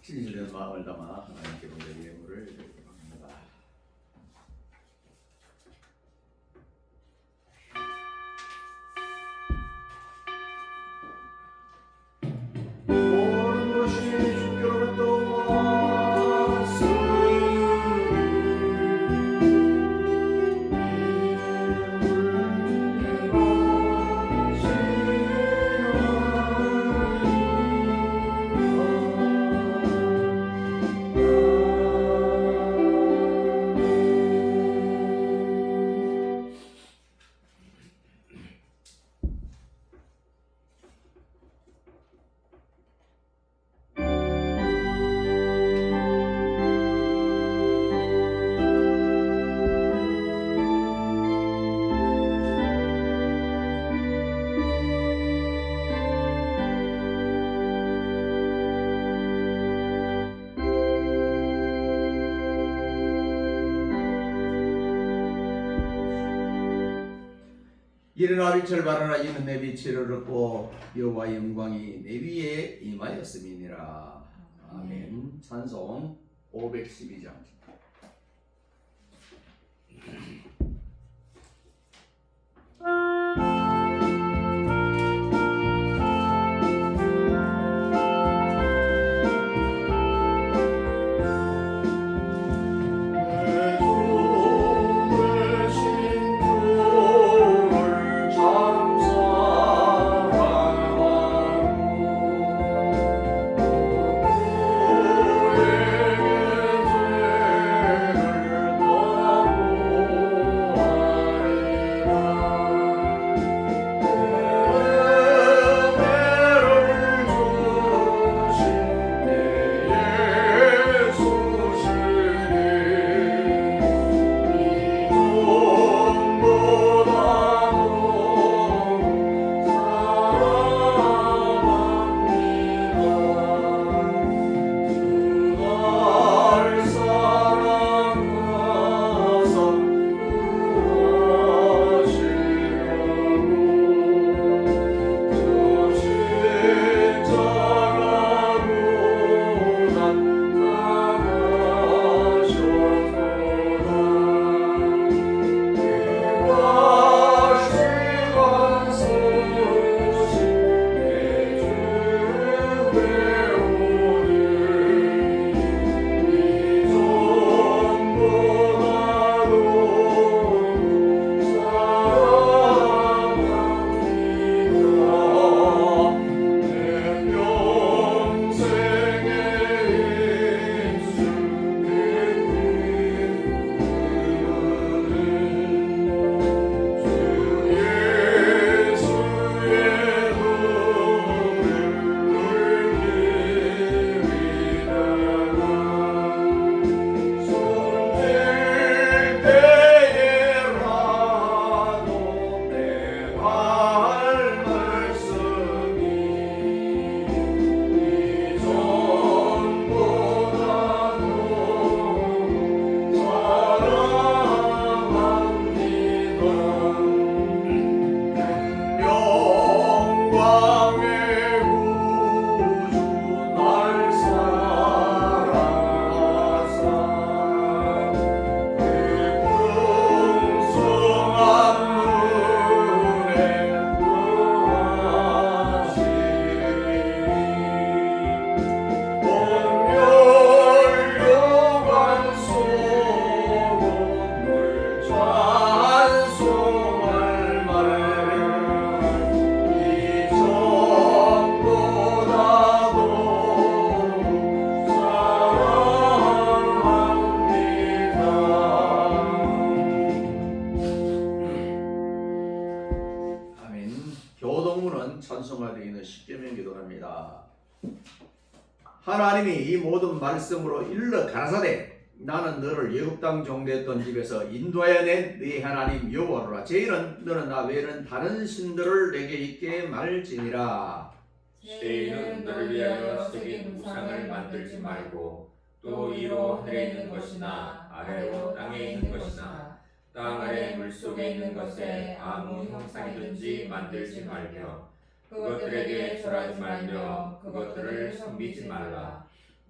진실된 마음을 담아 하나님께 먼저 예물을 드리도록 합니다. 모든 것이 주께로부터 일어나 빛을 발하라. 이는 내 빛을 얻고 여호와의 영광이 내 위에 임하였음이니라. 아멘. 찬송 512장. 찬송하되어 십계명 기도합니다. 하나님이 이 모든 말씀으로 일러 가라사대 나는 너를 애굽 땅 종되었던 집에서 인도하여 낸 네 하나님 여호와라. 죄인은 너는 나 외에는 다른 신들을 내게 있게 말지니라. 죄인은 너를 위하여 새긴 우상을 만들지 말고 또 위로 하늘에 있는 것이나 아래로 땅에 있는 것이나 땅 아래 물속에 있는 것에 아무 형상이든지 만들지 말며 그것들에게 절하지 말며 그것들을 섬기지 말라.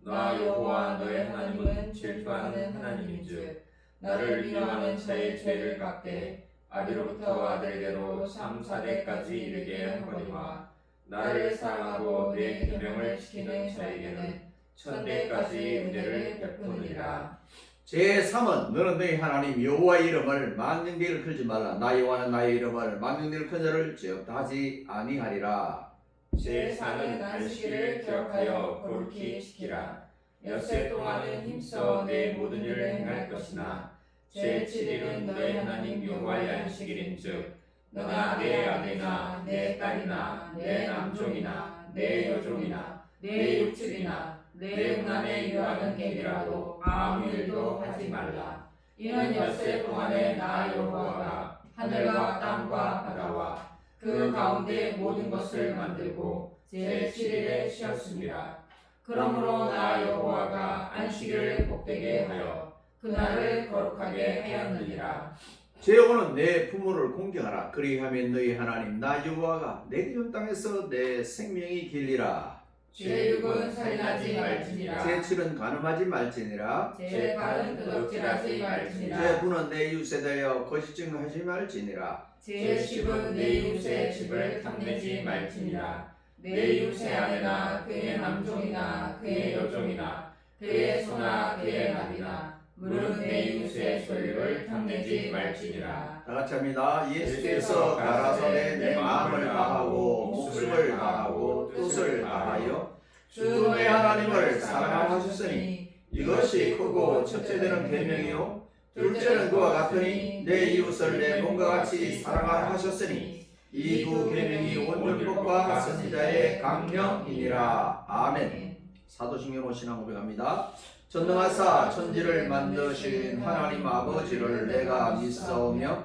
나 여호와 너의 하나님은 질투하는 하나님인즉 나를 미워하는 자의 죄를 갚되 아비로부터 아들에게로 3, 4대까지 이르게 하거니와 나를 사랑하고 내 계명을 지키는 자에게는 1000대까지 은혜를 베푸느니라. 제3은 너는 너희 하나님 여호와의 이름을 만능대를 걸지 말라. 나 여호와는 나의 이름을 만능대를 큰 자를 죄업하지 아니하리라. 제4는 안식일을 기억하여 거룩히 지키라. 엿새 동안은 힘써 내 모든 일을 행할 것이나 제7일은 너의 하나님 여호와의 안식일인즉 너나 내 아들이나 내 딸이나 내 남종이나 내 여종이나 내 육축이나 내 문안에 유하는 객이라도 아무 일도 하지 말라. 이는 엿새 동안에 나 여호와가 하늘과 땅과 바다와 그 가운데 모든 것을 만들고 제7일에 쉬었습니다. 그러므로 나 여호와가 안식일을 복되게 하여 그날을 거룩하게 하였느니라. 제5는 내 부모를 공경하라. 그리하면 너희 하나님 나 여호와가 내게 준 땅에서 내 생명이 길리라. 제6은 살인하지 말지니라. 제7은 간음하지 말지니라. 제8은 도둑질하지 말지니라. 제9는 내 이웃에 대하여 거짓 증거하지 말지니라. 제10은 내 이웃의 집을 탐내지 말지니라. 내 이웃의 아내나 그의 남종이나 그의 여종이나 그의 소나 그의 나비나 물은 내 이웃의 소유를 탐내지 말지니라. 다 같이 합니다. 예수께서 가라사대 내 마음을 다하고 목숨을 다하고 뜻을 다하여 주 내 하나님을 사랑하셨으니 이것이 크고 첫째 되는 계명이요 둘째는 그와 같으니 내 이웃을 내 몸과 같이 사랑하라 하셨으니 이 두 계명이 온전법과 선지자의 강령이니라. 아멘. 사도신경 신앙 고백합니다. 전능하사 천지를 만드신 하나님 아버지를 내가 믿사오며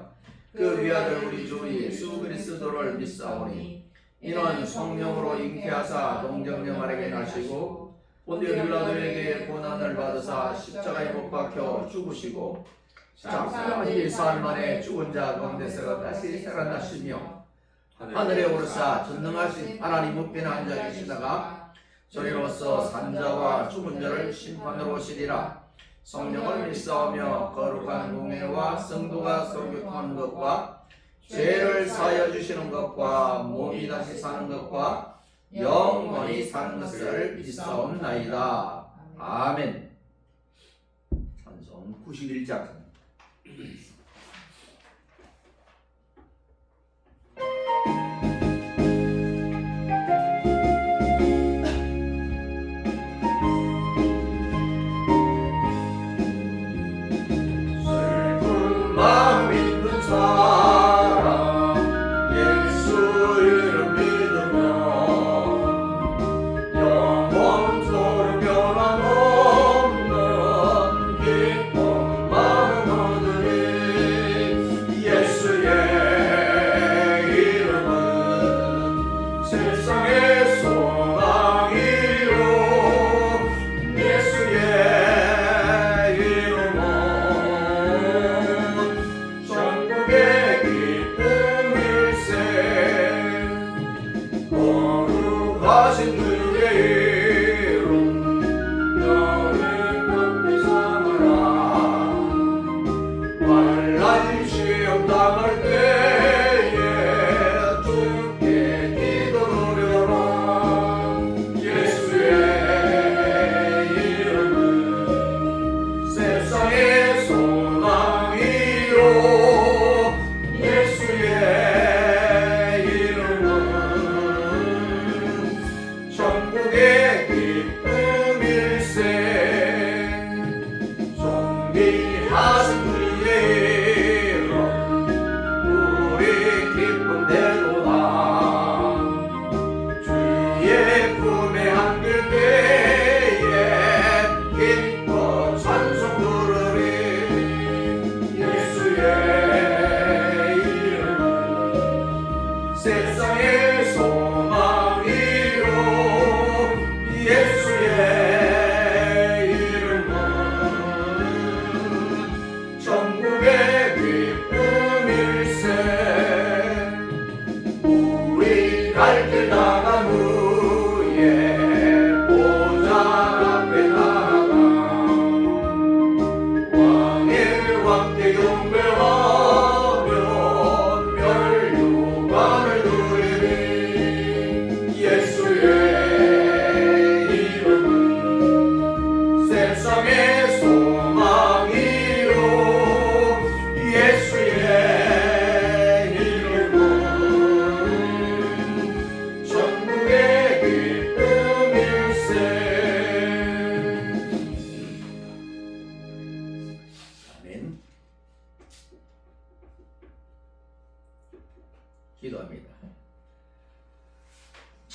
그 위아들 우리 주 예수 그리스도를 믿사오니 이는 성령으로 잉태하사 동정녀 마리아에게 나시고 본디오 빌라도에게 고난을 받으사 십자가에 못 박혀 죽으시고 장사하지 4일 만에 죽은 자 가운데서 다시 살아나시며 하늘에 오르사 전능하신 하나님 우편에 앉아 계시다가 저리로서 산자와 죽은 자를 심판으로 오시리라. 성령을 믿사오며 거룩한 공예와 성도가 서교통하는 것과 죄를 사하여 주시는 것과 몸이 다시 사는 것과 영원히 사는 것을 믿사옵나이다. 아멘. 찬송 91장. 마음 얻으리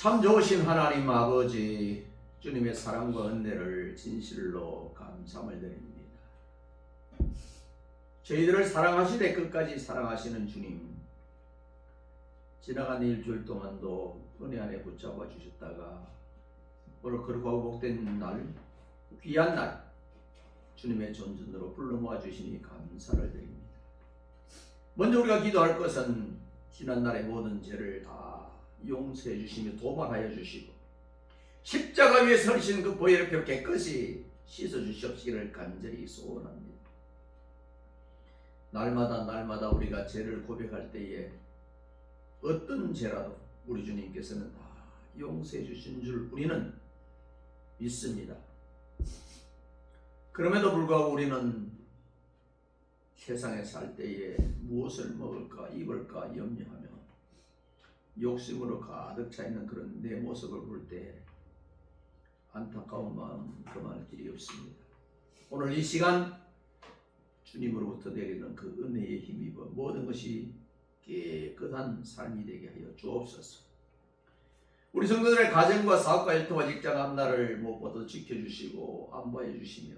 참 좋으신 하나님 아버지, 주님의 사랑과 은혜를 진실로 감사함을 드립니다. 저희들을 사랑하시되 끝까지 사랑하시는 주님, 지나간 일주일 동안도 은혜 안에 붙잡아 주셨다가 오늘 거룩하고 복된 날, 귀한 날, 주님의 존전으로 불러 모아 주시니 감사를 드립니다. 먼저 우리가 기도할 것은 지난날의 모든 죄를 다 용서해 주시며 도말하여 주시고 십자가 위에 서리신 그 보혈의 표 깨끗이 씻어 주시옵시기를 간절히 소원합니다. 날마다 우리가 죄를 고백할 때에 어떤 죄라도 우리 주님께서는 다 용서해 주신 줄 우리는 믿습니다. 그럼에도 불구하고 우리는 세상에 살 때에 무엇을 먹을까 입을까 염려하며 욕심으로 가득 차 있는 그런 내 모습을 볼 때 안타까운 마음 그만할 길이 없습니다. 오늘 이 시간 주님으로부터 내리는 그 은혜에 힘입어 모든 것이 깨끗한 삶이 되게 하여 주옵소서. 우리 성도들의 가정과 사업과 일터와 직장 앞날을 무엇보다 지켜주시고 안보해 주시며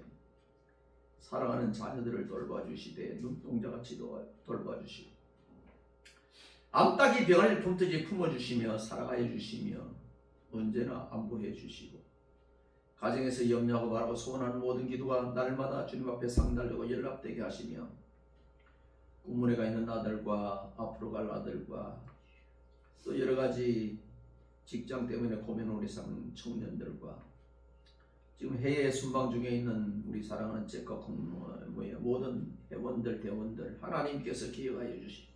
사랑하는 자녀들을 돌봐주시되 눈동자같이 돌봐주시고 암탉이 병을 품듯이 품어주시며 사랑하여 주시며 언제나 안보해 주시고 가정에서 염려하고 바라고 소원하는 모든 기도가 날마다 주님 앞에 상달되고 연락되게 하시며 꿈문에 있는 아들과 앞으로 갈 아들과 또 여러가지 직장 때문에 고민을 우리 청년들과 지금 해외 순방 중에 있는 우리 사랑하는 잭과 모든 회원들 대원들 하나님께서 기억하여 주시고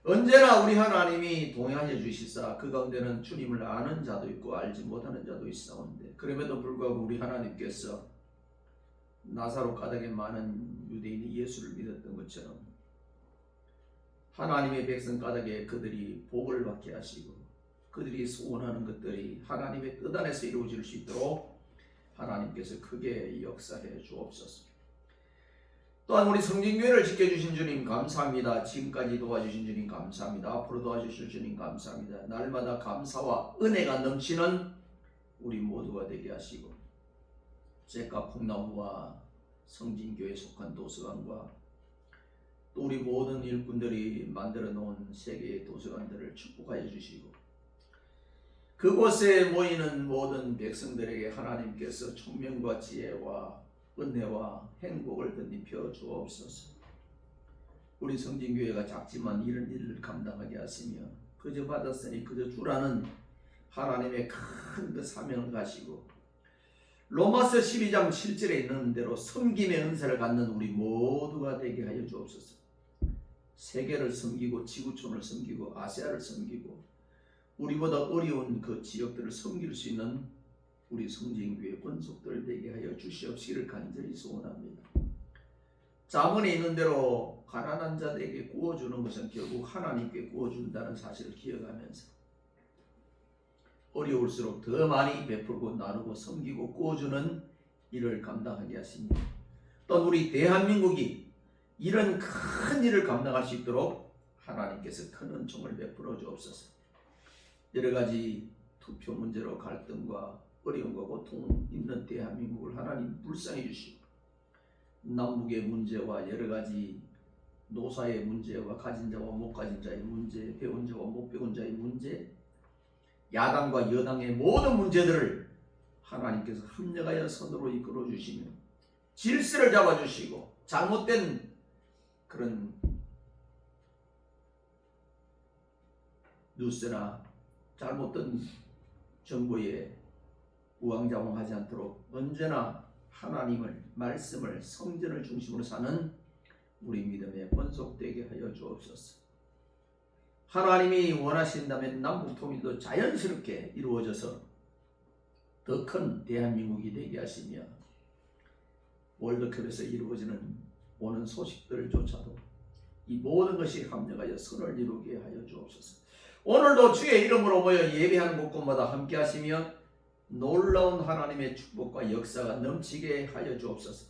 언제나 우리 하나님이 동행하여 주시사 그 가운데는 주님을 아는 자도 있고 알지 못하는 자도 있사온데 그럼에도 불구하고 우리 하나님께서 나사로 가닥에 많은 유대인이 예수를 믿었던 것처럼 하나님의 백성 가닥에 그들이 복을 받게 하시고 그들이 소원하는 것들이 하나님의 뜻 안에서 이루어질 수 있도록 하나님께서 크게 역사해 주옵소서. 또한 우리 성진교회를 지켜주신 주님 감사합니다. 지금까지 도와주신 주님 감사합니다. 앞으로 도와주실 주님 감사합니다. 날마다 감사와 은혜가 넘치는 우리 모두가 되게 하시고 잭과 콩나무와 성진교회에 속한 도서관과 또 우리 모든 일꾼들이 만들어 놓은 세계의 도서관들을 축복하여 주시고 그곳에 모이는 모든 백성들에게 하나님께서 총명과 지혜와 은혜와 행복을 덧입혀 주옵소서. 우리 성진교회가 작지만 이런 일을 감당하게 하시며 그저 받았으니 그저 주라는 하나님의 큰 그 사명을 가시고 로마서 12장 7절에 있는 대로 섬김의 은사를 갖는 우리 모두가 되게 하여 주옵소서. 세계를 섬기고 지구촌을 섬기고 아시아를 섬기고 우리보다 어려운 그 지역들을 섬길 수 있는 우리 성진교회 권속들 되게 하여 주시옵시기를 간절히 소원합니다. 자문에 있는 대로 가난한 자들에게 구워주는 것은 결국 하나님께 구워준다는 사실을 기억하면서 어려울수록 더 많이 베풀고 나누고 섬기고 구워주는 일을 감당하게 하시니 또 우리 대한민국이 이런 큰 일을 감당할 수 있도록 하나님께서 큰 은총을 베풀어 주옵소서. 여러 가지 투표 문제로 갈등과 어려움과 고통 있는 대한민국을 하나님 불쌍히 주시고 남북의 문제와 여러 가지 노사의 문제와 가진 자와 못 가진 자의 문제, 배운 자와 못 배운 자의 문제, 야당과 여당의 모든 문제들을 하나님께서 합력하여 선으로 이끌어 주시며 질서를 잡아 주시고 잘못된 그런 뉴스나 잘못된 정보에 우왕좌왕하지 않도록 언제나 하나님을 말씀을 성전을 중심으로 사는 우리 믿음에 번속되게 하여 주옵소서. 하나님이 원하신다면 남북 통일도 자연스럽게 이루어져서 더 큰 대한민국이 되게 하시며 월드컵에서 이루어지는 오는 소식들조차도 이 모든 것이 합력하여 선을 이루게 하여 주옵소서. 오늘도 주의 이름으로 모여 예배하는 곳곳마다 함께 하시며 놀라운 하나님의 축복과 역사가 넘치게 하여 주옵소서.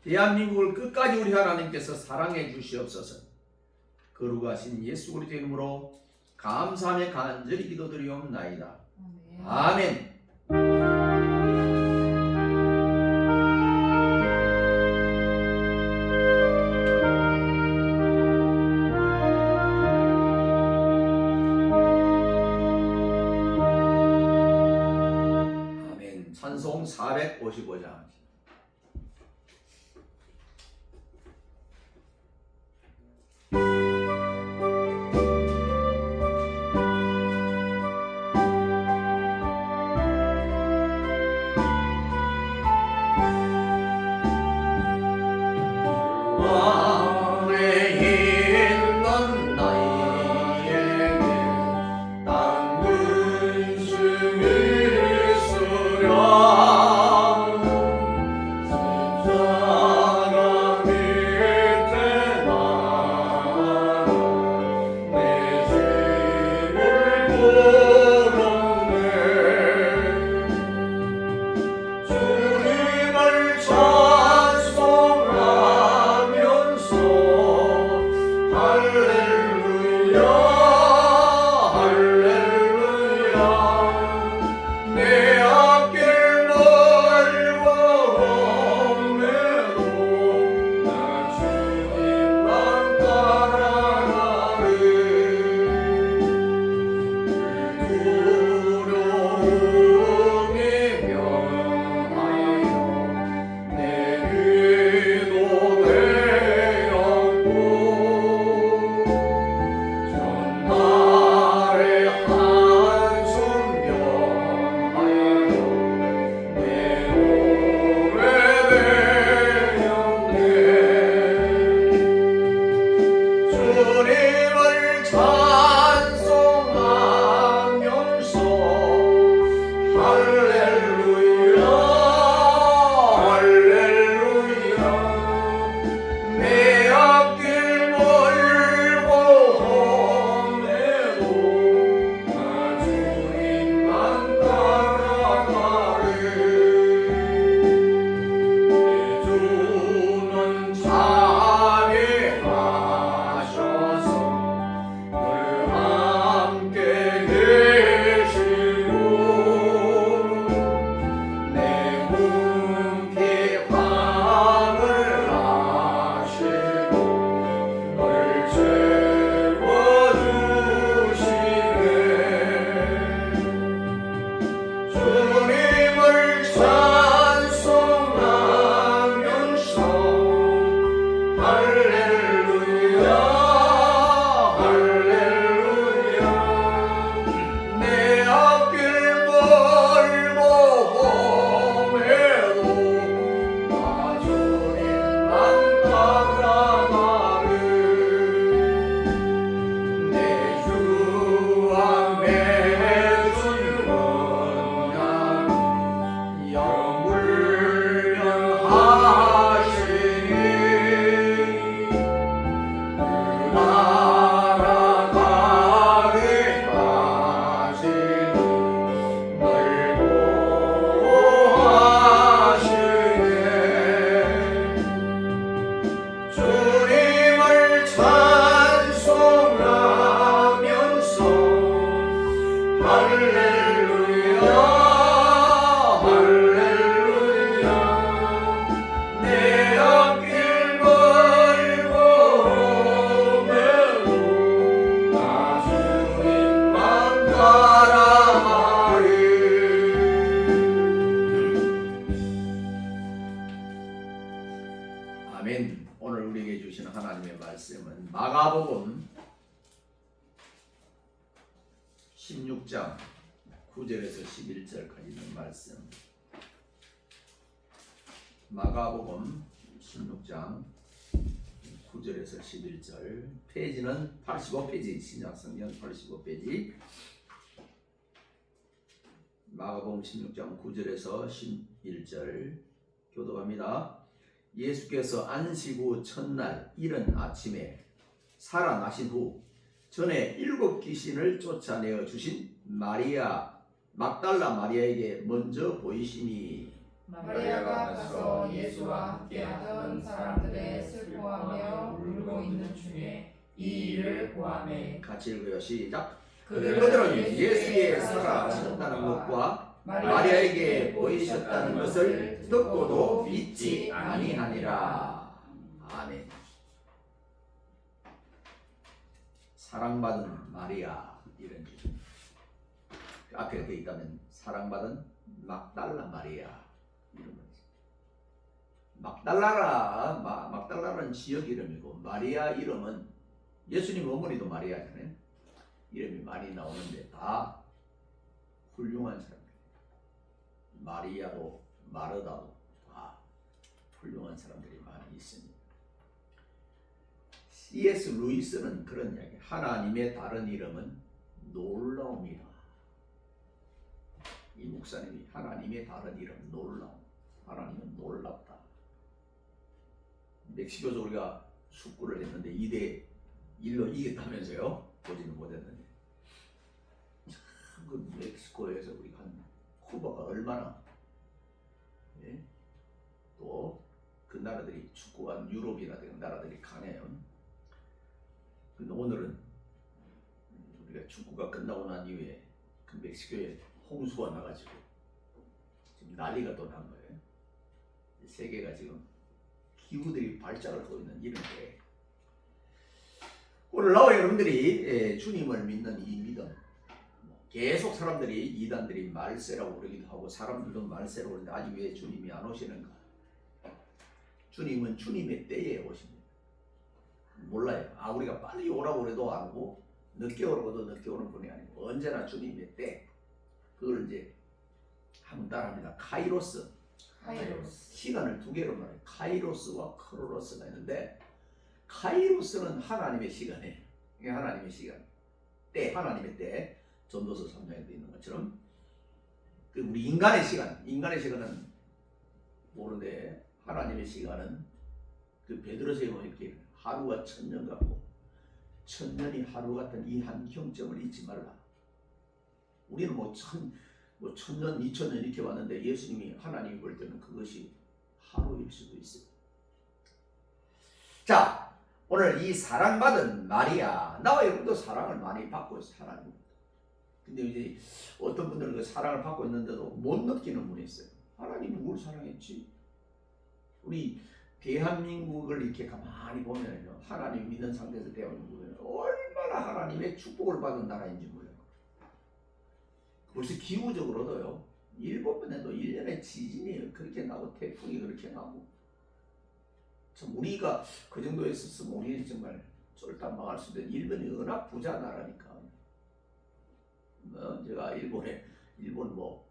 대한민국을 끝까지 우리 하나님께서 사랑해 주시옵소서. 거룩하신 예수 그리스도의 이름으로 감사하며 간절히 기도드리옵나이다. 아멘. 아멘. 아멘. 찬송 455장. 아멘. 오늘 우리에게 주시는 하나님의 말씀은 마가복음 16장 9절에서 11절까지 있는 말씀. 마가복음 16장 9절에서 11절. 페이지는 85페이지, 신약성경 85페이지. 마가복음 16장 9절에서 11절 교독합니다. 예수께서 안식 후 첫날 이른 아침에 살아나신 후 전에 7 귀신을 쫓아내어 주신 마리아 막달라 마리아에게 먼저 보이시니 마리아가 가서 예수와 함께하던 사람들의 슬퍼하며 울고 있는 중에 이 일을 보아매. 같이 읽어요. 시작. 그들은 예수의 살아나셨다는 것과 마리아에게 보이셨다는 것을 듣고도 믿지 아니하니라. 아멘. 사랑받은 마리아, 이런 이름. 앞에 되어 있다면 사랑받은 막달라 마리아, 이런 거지. 막달라는 지역 이름이고, 마리아 이름은 예수님 어머니도 마리아잖아요. 이름이 많이 나오는데 다 훌륭한 사람들. 마리아도 마르다도 다 훌륭한 사람들이 많이 있습니다. C.S. 루이스는 그런 이야기, 하나님의 다른 이름은 놀라움이다. 이 목사님이 하나님의 다른 이름 놀라움, 하나님은 놀랍다. 멕시코에서 우리가 축구를 했는데 2대1로 이겼다면서요? 보지는 못했는데 참 그 멕시코에서 우리 간 쿠바가 얼마나, 예? 또 그 나라들이 축구한 유럽이라든가 나라들이 강해요. 근데 오늘은 우리가 축구가 끝나고 난 이후에 그 멕시코에 홍수가 나가지고 지금 난리가 또 난 거예요. 세계가 지금 기후들이 발작을 하고 있는 이런 때, 오늘 나와 여러분들이 주님을 믿는 이 믿음, 계속 사람들이 이단들이 말세라고 그러기도 하고 사람들도 말세라고 그러는데 아직 왜 주님이 안 오시는가? 주님은 주님의 때에 오십니다. 몰라요. 우리가 빨리 오라고 그래도 안 오고 늦게 오라고도 늦게 오는 분이 아니고 언제나 주님의 때. 그걸 이제 한번 따라합니다. 카이로스. 시간을 두 개로 말해요. 카이로스와 크로노스가 있는데, 카이로스는 하나님의 시간이에요. 이게 하나님의 시간. 때, 하나님의 때. 전도서 3장에도 있는 것처럼 그 우리 인간의 시간은 모르는데, 하나님의 시간은 그 베드로서에 보면 이렇게 하루가 1000년 같고 1000년이 하루 같은 이 한 경점을 잊지 말라. 우리는 뭐 1000년, 2000년 이렇게 왔는데 예수님이 하나님이 볼 때는 그것이 하루일 수도 있어요. 자, 오늘 이 사랑받은 마리아, 나와 여러분도 사랑을 많이 받고 있어요. 하나님부터. 근데 이제 어떤 분들은 그 사랑을 받고 있는데도 못 느끼는 분이 있어요. 하나님이 뭘 사랑했지? 우리 대한민국을 이렇게 가만히 보면요, 하나님 믿는 상태에서 대한민국은 얼마나 하나님의 축복을 받은 나라인지 몰라요. 벌써 기후적으로도요, 일본만 해도 1년에 지진이 그렇게 나고 태풍이 그렇게 나고, 참 우리가 그 정도에 있었으면 우리는 정말 쫄딱 망할 수도 있는, 일본이 워낙 부자 나라니까. 제가 일본 뭐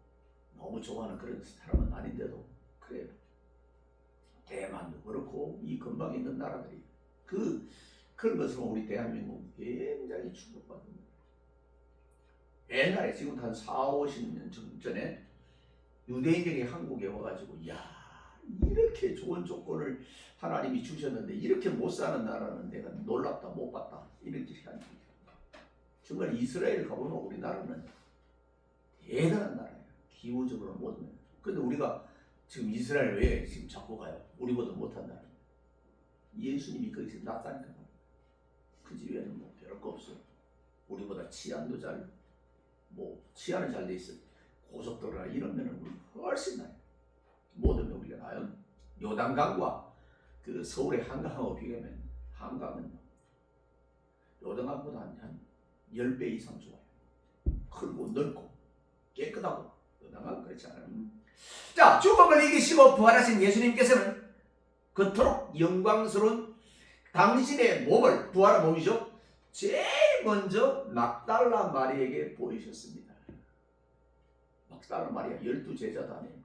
너무 좋아하는 그런 사람은 아닌데도 그래요. 대만도 그렇고 이 근방에 있는 나라들이 그런 것으로 우리 대한민국 굉장히 축복받습니다. 옛날에 지금 한 40-50년 전에 유대인들이 한국에 와가지고, 야, 이렇게 좋은 조건을 하나님이 주셨는데 이렇게 못 사는 나라는 내가 놀랍다, 못 봤다, 이렇게 하는 거예요. 정말 이스라엘 가보면 우리나라는 대단한 나라예요. 기후적으로 모든. 근데 우리가 지금 이스라엘 왜 지금 자꾸 가요? 우리보다 못한 나라. 예수님이 거기서 낫다니까. 그 집에는 뭐 별거 없어요. 우리보다 치안도 잘, 뭐 치안은 잘 돼 있어요. 고속도로나 이런 면은 훨씬 나요. 모든 면 우리가 나요. 요단강과 그 서울의 한강하고 비교하면 한강은 요단강보다 한 10배 이상 좋아요. 크고 넓고 깨끗하고. 요단강은 그렇지 않아요. 자, 죽음을 이기시고 부활하신 예수님께서는 그토록 영광스러운 당신의 몸을, 부활한 몸이죠, 제일 먼저 막달라 마리에게 보이셨습니다. 막달라 마리아 12제자도 아니에요.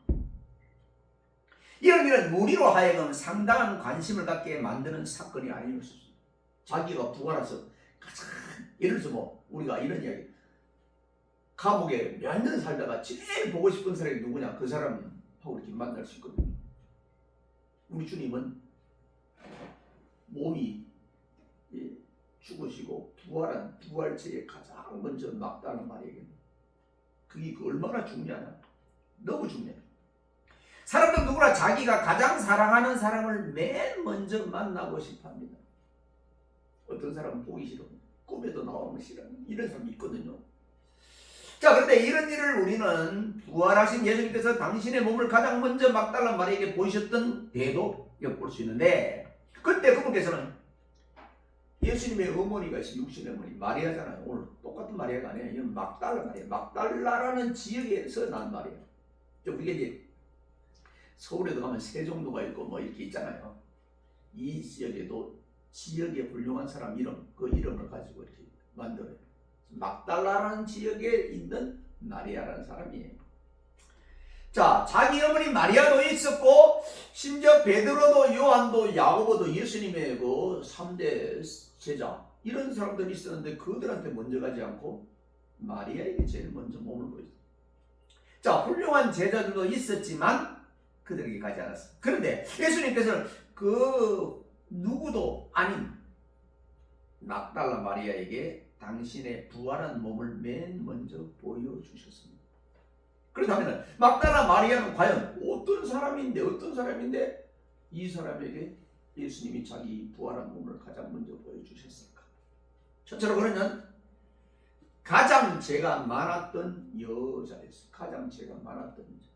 이런 일은 우리로 하여금 상당한 관심을 갖게 만드는 사건이 아니었을 수 있어요. 자기가 부활해서 가장, 예를 들어서 뭐 우리가 이런 이야기, 감옥에 몇 년 살다가 제일 보고 싶은 사람이 누구냐, 그 사람하고 이렇게 만날 수 있거든요. 우리 주님은 몸이 죽으시고 부활한 부활체에 가장 먼저 막달라 마리아에게, 그게 얼마나 중요하냐, 너무 중요해. 사람들 누구나 자기가 가장 사랑하는 사람을 맨 먼저 만나고 싶어합니다. 어떤 사람은 보기 싫어. 꿈에도 나오는 싫어. 이런 사람이 있거든요. 자, 그런데 이런 일을 우리는 부활하신 예수님께서 당신의 몸을 가장 먼저 막달라 마리아에게 보이셨던 때도 엿볼 수 있는데, 그때 그분께서는 예수님의 어머니가 육신의 어머니 마리아잖아요. 오늘 똑같은 마리아가 아니에요. 이건 막달라 마리아. 막달라라는 지역에서 난 말이에요. 그게 이제 서울에도 가면 세종도가 있고 뭐 이렇게 있잖아요. 이 지역에도 지역의 훌륭한 사람 이름, 그 이름을 가지고 이렇게 만들어요. 막달라라는 지역에 있는 마리아라는 사람이에요. 자, 자기 어머니 마리아도 있었고, 심지어 베드로도 요한도 야고보도 예수님의 그 3대 제자 이런 사람들이 있었는데 그들한테 먼저 가지 않고 마리아에게 제일 먼저 몸을 보였어요. 자, 훌륭한 제자들도 있었지만 그들에게 가지 않았어요. 그런데 예수님께서는 그 누구도 아닌 막달라 마리아에게 당신의 부활한 몸을 맨 먼저 보여주셨습니다. 그렇다면 막달라 마리아는 과연 어떤 사람인데 이 사람에게 예수님이 자기 부활한 몸을 가장 먼저 보여주셨을까? 첫째로 그러면 가장 죄가 많았던 여자였어요. 가장 죄가 많았던 여자.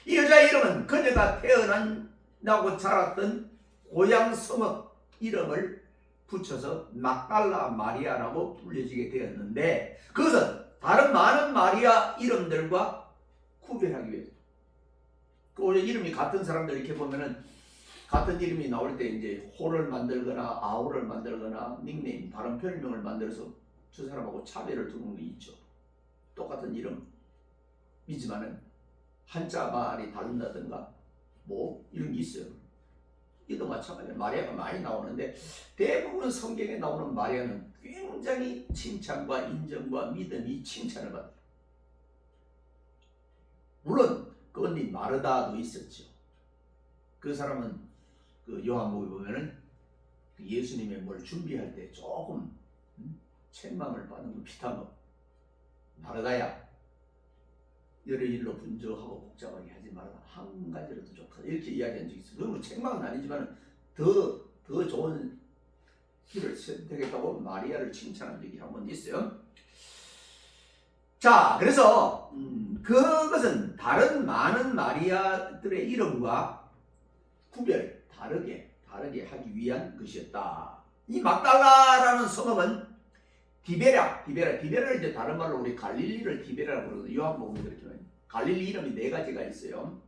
이 여자의 이름은 그녀가 태어나고 자랐던 고향 성읍 이름을 붙여서 막달라 마리아라고 불려지게 되었는데, 그것은 다른 많은 마리아 이름들과 구별하기 위해서. 그 이름이 같은 사람들 이렇게 보면은 같은 이름이 나올 때 이제 호를 만들거나 아우를 만들거나 닉네임, 다른 별명을 만들어서 저 사람하고 차별을 두는 게 있죠. 똑같은 이름이지만은 한자 말이 다른다든가 뭐 이런 게 있어요. 이도 마찬가지로 마리아가 많이 나오는데 대부분 성경에 나오는 마리아는 굉장히 칭찬과 인정과 믿음이 칭찬을 받아요. 물론 그 언니 마르다도 있었죠. 그 사람은 그 요한복음에 보면은 그 예수님의 뭘 준비할 때 조금 책망을 받는 거 비슷한 거. 마르다야, 여러 일로 분주하고 복잡하게 하지 말라. 한 가지라도 좋다. 이렇게 이야기한 적이 있어요. 그건 책망은 아니지만 더 좋은 길을 선택했다고 마리아를 칭찬한 적이 한 번 있어요. 자, 그래서 그것은 다른 많은 마리아들의 이름과 구별, 다르게 하기 위한 것이었다. 이 막달라라는 성읍은 디베라를 이제 다른 말로 우리 갈릴리를 디베라라고 그러거든요. 요한복음에 그렇게 말해요. 갈릴리 이름이 4가지가 있어요.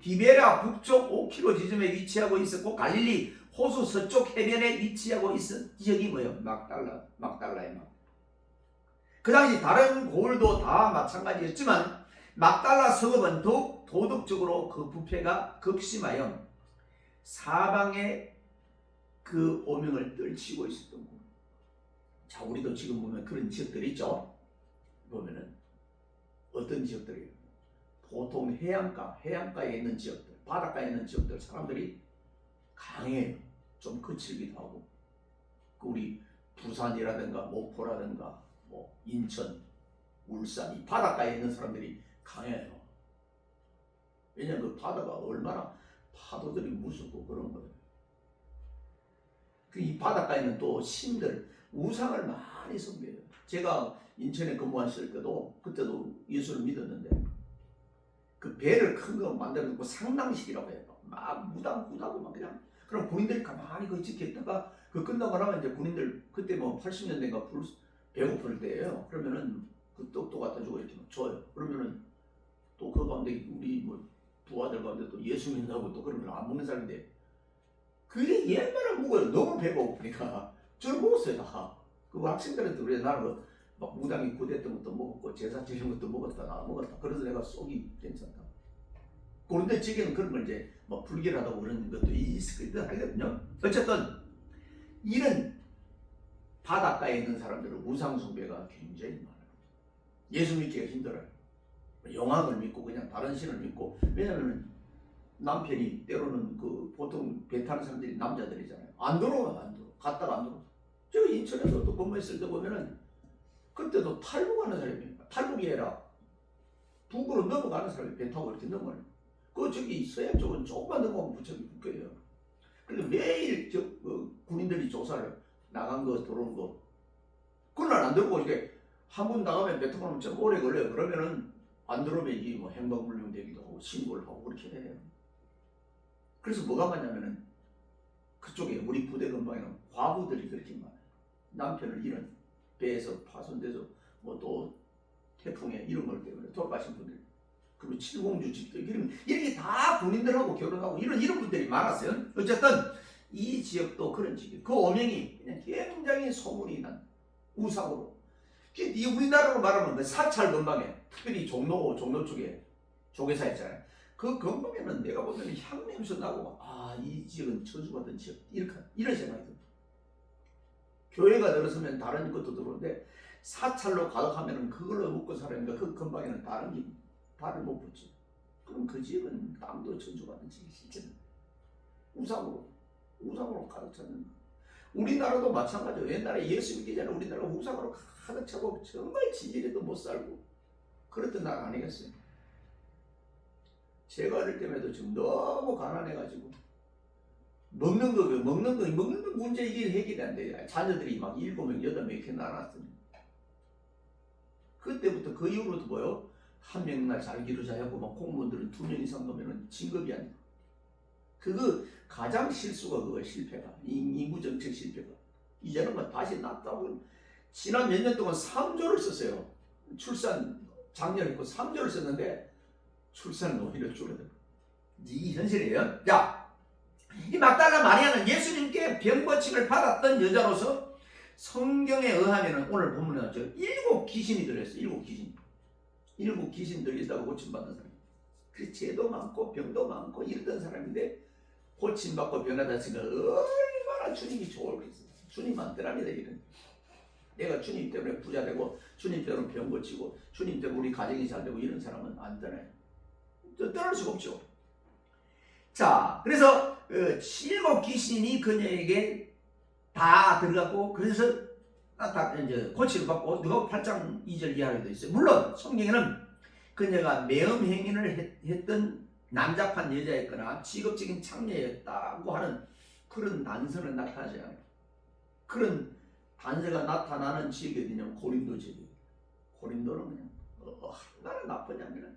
디베라 북쪽 5km 지점에 위치하고 있었고, 갈릴리 호수 서쪽 해변에 위치하고 있은 지역이 뭐예요? 막달라의 막. 그 당시 다른 고을도 다 마찬가지였지만 막달라 성읍은 더욱 도덕적으로 그 부패가 극심하여 사방에 그 오명을 떨치고 있었던 거예요. 자, 우리도 지금 보면 그런 지역들이 있죠. 보면은 어떤 지역들이에요? 보통 해안가에 있는 지역들, 바닷가에 있는 지역들 사람들이 강해요. 좀 거칠기도 하고. 우리 부산이라든가 목포라든가 뭐 인천, 울산 이 바닷가에 있는 사람들이 강해요. 왜냐하면 그 바다가 얼마나 파도들이 무섭고 그런 거예요. 이 바닷가에는 또 신들, 우상을 많이 섬겨요. 제가 인천에 근무했을 때도 그때도 예수를 믿었는데 그 배를 큰 거 만들어놓고 상당식이라고 해요. 막 무당하고 막 그냥. 그럼 군인들이 가만히 그 지켰다가 그 끝나고 나면 이제 군인들 그때 뭐 80년대인가 배고플 때예요. 그러면은 그 떡도 갖다 주고 이렇게 막 줘요. 그러면은 또 그 가운데 우리 뭐 부하들 가운데 또 예수 믿는다고 또 그런 걸 안 먹는 사람인데 그게 옛날에 먹어요. 너무 배고프니까 저를 먹었어요 다. 그 학생들한테 그래 나는 막 무당이 구됐던 것도 먹었고 제사 지신 것도 먹었다 나 먹었다. 그래서 내가 속이 괜찮다. 그런데 지금은 그런 걸 이제 뭐 불길하다고 그러는 것도 있을 거다 하거든요. 어쨌든 이런 바닷가에 있는 사람들은 우상 숭배가 굉장히 많아요. 예수 믿기가 힘들어요. 영왕을 믿고 그냥 다른 신을 믿고. 왜냐하면 남편이 때로는 그 보통 배 타는 사람들이 남자들이잖아요. 안 들어와. 갔다가 안 들어와. 제가 인천에서 또 근무했을 때 보면은 그때도 탈북하는 사람이에요. 탈북이 아니라 북으로 넘어가는 사람이 배 타고 이렇게 넘어요. 그 저기 서해 쪽은 조금만 넘어가면 저기 북해예요. 그래서 매일 군인들이 조사를 나간 거 들어온 거 그날 안 들고 이게 한 번 나가면 베트남은 좀 오래 걸려요. 그러면은 안 들어오면 이 뭐 행방불명 되기도 하고 신고를 하고 그렇게 해요. 그래서 뭐가 많냐면은 그쪽에 우리 부대 근방에는 과부들이 그렇게 많아요. 남편을 잃은 배에서 파손돼서 뭐 또 태풍에 이런 걸 때문에 돌아가신 분들, 그리고 칠공주 집도 이렇게 다 군인들하고 결혼하고 이런 분들이 많았어요. 어쨌든 이 지역도 그런 지역. 그 오명이 그냥 굉장히 소문이 난 우상으로. 이 우리나라로 말하면 그 사찰 근방에, 특별히 종로 쪽에 조계사 있잖아요. 그 근방에는 내가 보면 향냄새 나고, 이 지역은 저주받은 지역, 이런 생각이 듭니다. 교회가 들어서면 다른 것도 들어오는데 사찰로 가득하면 그걸로 먹고 살아니까 그 근방에는 다른 못 붙지. 그럼 그 지역은 땅도 저주받은 지역이 실제는 우상으로 가득 찼는. 우리나라도 마찬가지예요. 옛날에 예수 믿기 전에 우리나라가 우상으로 가득 차고 정말 지지리도 못 살고 그랬던 나라 아니겠어요? 제가 어릴 때에도 지금 너무 가난해가지고 먹는 거 문제 이게 해결이 안 돼요. 자녀들이 막 7명, 8명 이렇게 나눴습니다. 그때부터 그 이후로도 뭐요? 한 명날 잘 기르자 하고 막 공무원들은 2명 이상 넣으면 진급이 안 돼. 그거 가장 실수가 그거 실패가 인구 정책 실패가. 이제는 뭐 다시 낫다고 지난 몇 년 동안 3조를 썼어요. 출산 작년에 3조를 썼는데 출산은 오히려 줄어들어. 이 현실이에요. 자, 이 막달라 마리아는 예수님께 병고침을 받았던 여자로서 성경에 의하면 오늘 본문에 7 귀신이 들렸어요. 7 귀신 들렸다고 고침받는 사람. 그 죄도 많고 병도 많고 이랬던 사람인데 고침받고 변화됐으니까 얼마나 주님이 좋을겠어요. 주님 안 떠납니다. 이런. 내가 주님 때문에 부자 되고 주님 때문에 병 고치고 주님 때문에 우리 가정이 잘 되고 이런 사람은 안 떠나요. 떠날 수가 없죠. 자, 그래서 7 귀신이 그녀에게 다 들어갔고 그래서 이제 고치를 받고 누가 8장 2절 이하로 되어 있어요. 물론 성경에는 그녀가 매음 행위를 했던 난잡한 여자였거나 직업적인 창녀였다고 하는 그런 단서는 나타나지 않아요. 그런 단서가 나타나는 지역이 어디냐면 고린도 지역이에요. 고린도는 그냥 얼마나 나쁘냐면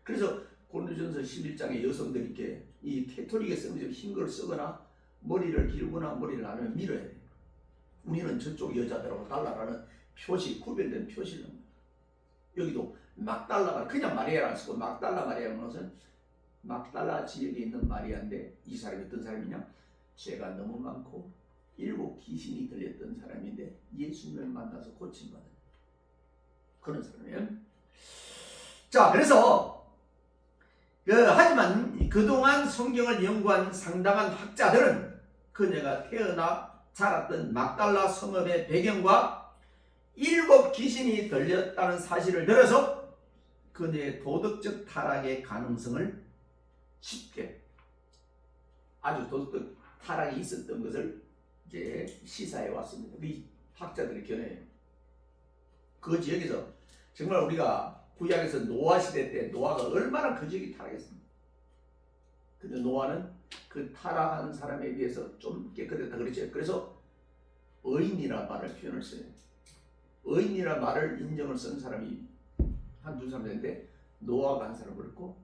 그래서 고린도전서 11장에 여성들이 이렇게 이 캐토릭에 쓰는 흰 걸 쓰거나 머리를 기르거나 머리를 안 하면 밀어야 돼요. 우리는 저쪽 여자들하고 달라라는 표시, 구별된 표시는 여기도 막달라가 그냥 마리아라 안 쓰고 막달라 마리아라는 것은 막달라 지역에 있는 마리아인데 이 사람이 어떤 사람이냐? 죄가 너무 많고 7 귀신이 들렸던 사람인데 예수님을 만나서 고침받은 그런 사람이에요. 자, 그래서 하지만 그동안 성경을 연구한 상당한 학자들은 그녀가 태어나 자랐던 막달라 성읍의 배경과 7 귀신이 들렸다는 사실을 들어서 그녀의 도덕적 타락의 가능성을 쉽게 아주 도덕적 타락이 있었던 것을 이제 시사해 왔습니다. 이 학자들의 견해예요. 그 지역에서 정말 우리가 구약에서 노아 시대 때 노아가 얼마나 그 지역이 타락했습니다. 근데 노아는 그 타락한 사람에 비해서 좀 깨끗했다 그랬죠. 그래서 의인이라 말을 표현을 써요. 의인이라 말을 인정을 쓴 사람이 한두 사람 되는데 노아가 한 사람 그렇고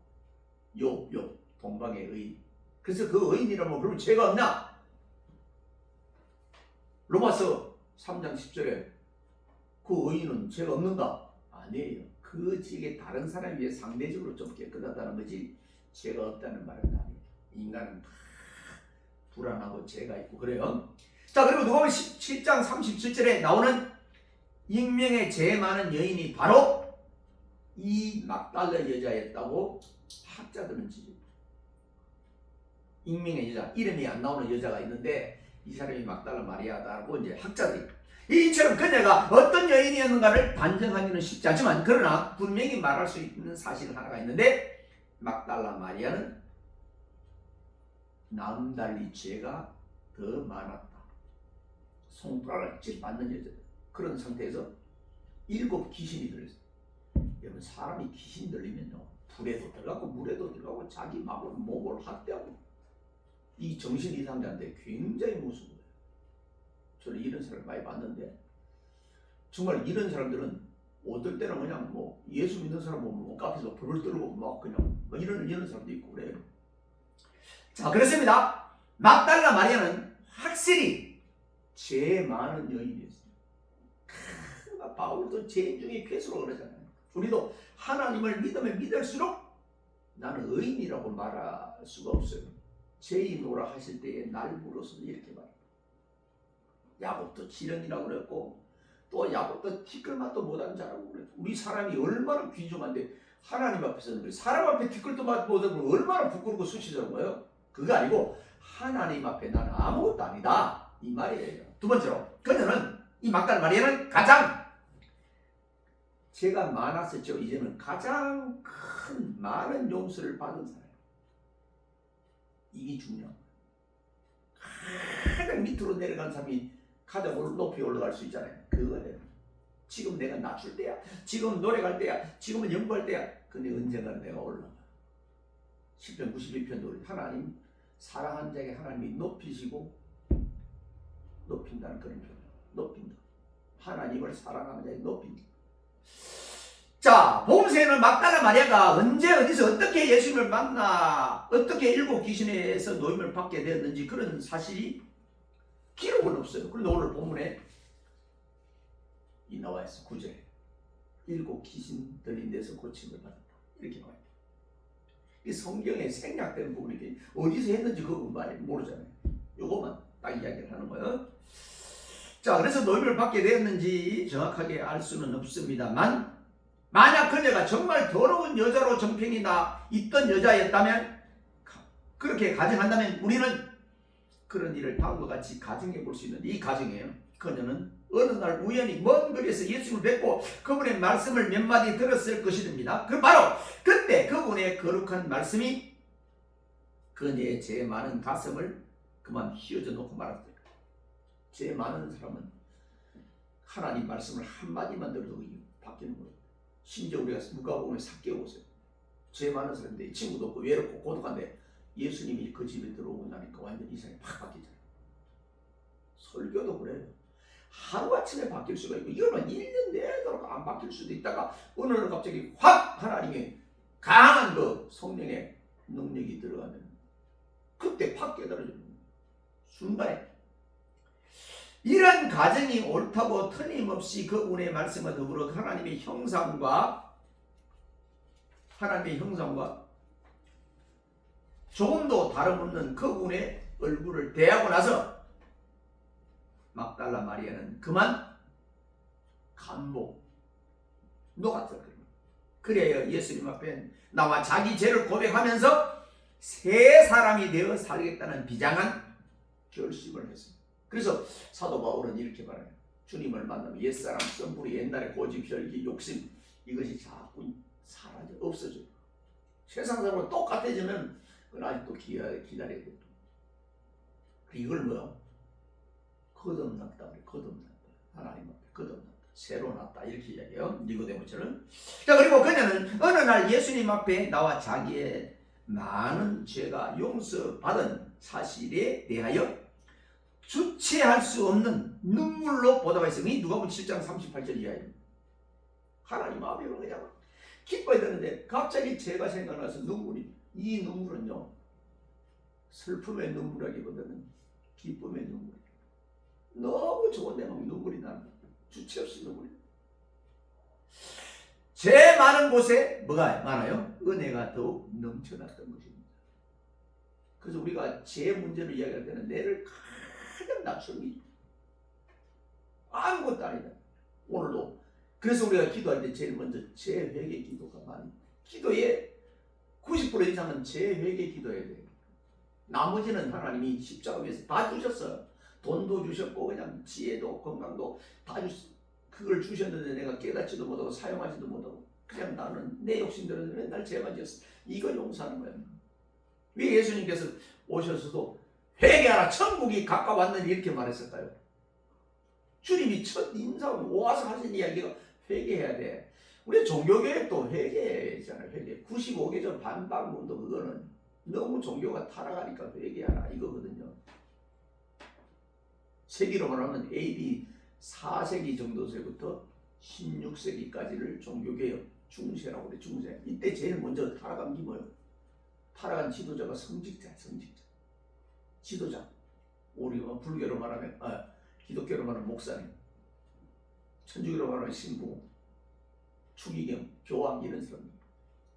욥 동방의 의인. 그래서 그 의인이라면 그러면 죄가 없나? 로마서 3장 10절에 그 의인은 죄가 없는가? 아니에요. 그 지역에 다른 사람에 비해 상대적으로 좀 깨끗하다는 거지 죄가 없다는 말은 아니에요. 인간은 다 불안하고 죄가 있고 그래요. 자, 그리고 누가복음 17장 37절에 나오는 익명의 죄 많은 여인이 바로 이 막달라 여자였다고 학자들은 지금 익명의 여자, 이름이 안 나오는 여자가 있는데 이 사람이 막달라 마리아다라고 이제 학자들이 이처럼 그녀가 어떤 여인이었는가를 단정하기는 쉽지 않지만 그러나 분명히 말할 수 있는 사실 하나가 있는데 막달라 마리아는 남달리 죄가 더 많았다. 손가락질 받는 여자. 그런 상태에서 7 귀신이 들어있어요. 여러분 사람이 귀신 들리면요 불에도 들어가고 물에도 들어가고 자기 몸을 학대하고 이 정신 이상자인데 굉장히 무서워요. 저는 이런 사람을 많이 봤는데 정말 이런 사람들은 어떨 때는 그냥 뭐 예수 믿는 사람 보면 뭐 카페에서 불을 떨고 막 그냥 뭐 이런 사람도 있고 그래요. 자, 그렇습니다. 막달라 마리아는 확실히 죄 많은 여인이었어요. 바울도 죄 중에 괴수로 그러잖아요. 우리도 하나님을 믿으면 믿을수록 나는 의인이라고 말할 수가 없어요. 죄인오라 하실 때에 날 불러서 이렇게 말합니다. 야곱도 지령이라고 그랬고 또 야곱도 티끌맛도 못하는 자라고 그랬고 우리 사람이 얼마나 귀중한데 하나님 앞에서는 사람 앞에 티끌도 못하고 얼마나 부끄럽고 수치스러운 거예요. 그거 아니고 하나님 앞에 나는 아무것도 아니다 이 말이에요. 두 번째로 그녀는 이 막달 마리아는 가장 죄가 많았었죠. 이제는 가장 큰 많은 용서를 받은 사람. 이게 중요한 거예요. 가장 밑으로 내려간 사람이 가장 높이 올라갈 수 있잖아요. 그거예요. 지금 내가 낮출 때야. 지금 노래할 때야. 지금은 연구할 때야. 근데 언젠가는 내가 올라가. 10편 91편도 하나님 사랑한 자에게 하나님이 높이시고 높인다는 그런 표현. 높인다. 하나님을 사랑하는 자에게 높인다. 자, 복음서에는 막달라 마리아가 언제 어디서 어떻게 예수님을 만나 어떻게 일곱 귀신에서 노임을 받게 되었는지 그런 사실이 기록은 없어요. 그런데 오늘 본문에 이 나와 있어. 9절에 일곱 귀신 들린 데서 고침을 받았다 이렇게 나와 있다. 이 성경에 생략된 부분이 어디서 했는지 그거 모르잖아요. 요거만 딱 이야기를 하는 거예요. 자, 그래서 노임을 받게 되었는지 정확하게 알 수는 없습니다만 만약 그녀가 정말 더러운 여자로 정평이 나 있던 여자였다면 그렇게 가정한다면 우리는 그런 일을 다음과 같이 가정해 볼 수 있는데 이 가정이에요. 그녀는 어느 날 우연히 먼 거리에서 예수님을 뵙고 그분의 말씀을 몇 마디 들었을 것입니다. 그 바로 그때 그분의 거룩한 말씀이 그녀의 죄 많은 가슴을 그만 휘어져 놓고 말았어요. 죄 많은 사람은 하나님 말씀을 한마디만 들어도 바뀌는 거예요. 심지어 우리가 누가복음에 삭개오 보세요. 죄 많은 사람인데 친구도 없고 외롭고 고독한데 예수님이 그 집에 들어오고 나니까 완전 이상이 팍 바뀌잖아요. 설교도 그래요. 하루아침에 바뀔 수가 있고 이거는 1년 내도록 안 바뀔 수도 있다가 어느 날 갑자기 확 하나님의 강한 그 성령의 능력이 들어가면 그때 팍 깨달아지는 거예요. 순간에 이런 가정이 옳다고 틀림없이 그분의 말씀과 더불어 하나님의 형상과 조금도 다름없는 그분의 얼굴을 대하고 나서 막달라 마리아는 그만 감복 녹았어요. 그래야 예수님 앞에 나와 자기 죄를 고백하면서 새 사람이 되어 살겠다는 비장한 결심을 했습니다. 그래서 사도 바울은 이렇게 말해요. 주님을 만나면 옛사람 썸부리 옛날의 고집 혈기 욕심 이것이 자꾸 사라져 없어져요. 세상 사람과 똑같아지면 그건 아직도 기다려야 돼요. 이걸 뭐야? 거듭났다. 거듭났다. 하나님 앞에 거듭났다. 새로 났다. 이렇게 이야기해요. 니고데모처럼. 자, 그리고 그녀는 어느 날 예수님 앞에 나와 자기의 많은 죄가 용서받은 사실에 대하여 주체할 수 없는 눈물로 보답했으니 누가복음 7장 38절 이하입니다. 하나님 앞에 그냥 기뻐야 되는데 갑자기 죄가 생각나서 이 눈물은요 슬픔의 눈물이라기보다는 기쁨의 눈물. 너무 좋은데 막 눈물이 나는 주체 없이 눈물이. 죄 많은 곳에 뭐가 많아요? 은혜가 더욱 넘쳐났던 것입니다. 그래서 우리가 죄 문제를 이야기할 때는 내를 가장 낮추는 아무것도 아니다. 오늘도 그래서 우리가 기도할 때 제일 먼저 재회개 기도가 많이 기도의 90% 이상은 재회개 기도해야 돼요. 나머지는 하나님이 십자가 위에서 다 주셨어요. 돈도 주셨고 그냥 지혜도 건강도 다 그걸 주셨는데 내가 깨닫지도 못하고 사용하지도 못하고 그냥 나는 내 욕심대로 맨날 죄만 지었어. 이거 용서하는 거예요. 왜 예수님께서 오셔서도 회개하라 천국이 가까웠느니 이렇게 말했을까요? 주님이 첫 인사로 와서 하신 이야기가 회개해야 돼. 우리 종교개혁도 회개잖아요. 회개. 95개조 반박문도 그거는 너무 종교가 타락하니까 회개하라 이거거든요. 세기로 말하면 AD 4세기 정도서부터 16세기까지를 종교개혁 중세라고 그래. 중세. 이때 제일 먼저 타락한 게 뭐예요? 타락한 지도자가 성직자야. 성직자. 지도자. 우리 불교로 말하면 기독교로 말하면 목사님, 천주교로 말하면 신부, 추기경, 교황 이런 사람.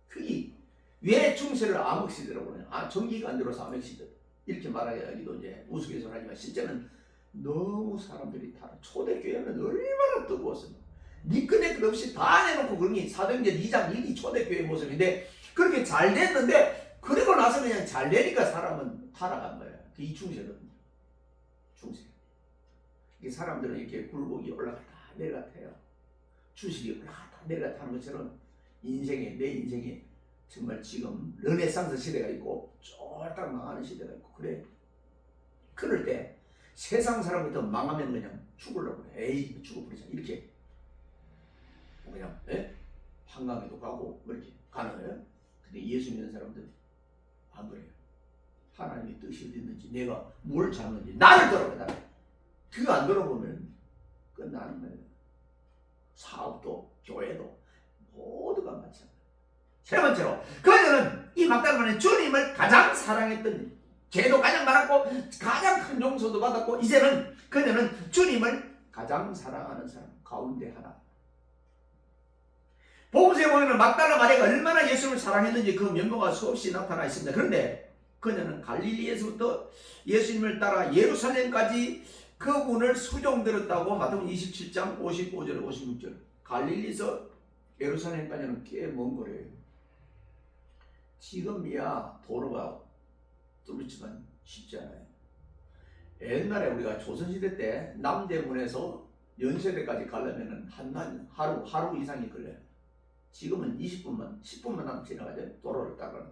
그게 왜 중세를 암흑시대라고 그러냐? 전기가 안 들어서 암흑시대 이렇게 말하기도 이제 우스갯소리하지만 실제는 너무 사람들이 다 초대교회는 얼마나 뜨거웠어. 니꺼낼 것 없이 다 내놓고 그런 게 사도행전 2장 1기 초대교회 모습인데 그렇게 잘 됐는데 그리고 나서 그냥 잘 되니까 사람은 타락한 거야. 이 중세거든요. 중세. 이 사람들은 이렇게 굴곡이 올라갔다 내려갔다 해요. 주식이 올라갔다 내려갔다 하는 것처럼 내 인생에 정말 지금 르네상스 시대가 있고 쫄딱 망하는 시대가 있고 그래. 그럴 때 세상 사람부터 망하면 그냥 죽으려고 그래. 에이 죽어버리자 이렇게 그냥 한강에도 가고 뭐 이렇게 가는 거예요. 근데 예수 믿는 사람들은 안 그래요. 하나님의 뜻이 어디 있는지 내가 뭘 잡는지 나를 들어보다 그거 안 들어보면 끝나는 거예요. 사업도 교회도 모두가 마찬가지예요. 세 번째로 그녀는 이 막달라는 주님을 가장 사랑했던 죄도 가장 많았고 가장 큰 용서도 받았고 이제는 그녀는 주님을 가장 사랑하는 사람 가운데 하나. 복음서에 보면 막달라 마리아가 얼마나 예수를 사랑했는지 그 면모가 수없이 나타나 있습니다. 그런데 그녀는 갈릴리에서부터 예수님을 따라 예루살렘까지 그분을 수종들었다고 마태복음 27장 55절 56절. 갈릴리에서 예루살렘까지는 꽤 먼 거래요. 지금이야 도로가 뚫리지만 쉽지 않아요. 옛날에 우리가 조선시대 때 남대문에서 연세대까지 가려면 하루 이상이 걸려요. 지금은 20분만 10분만 지나가죠. 도로를 따라.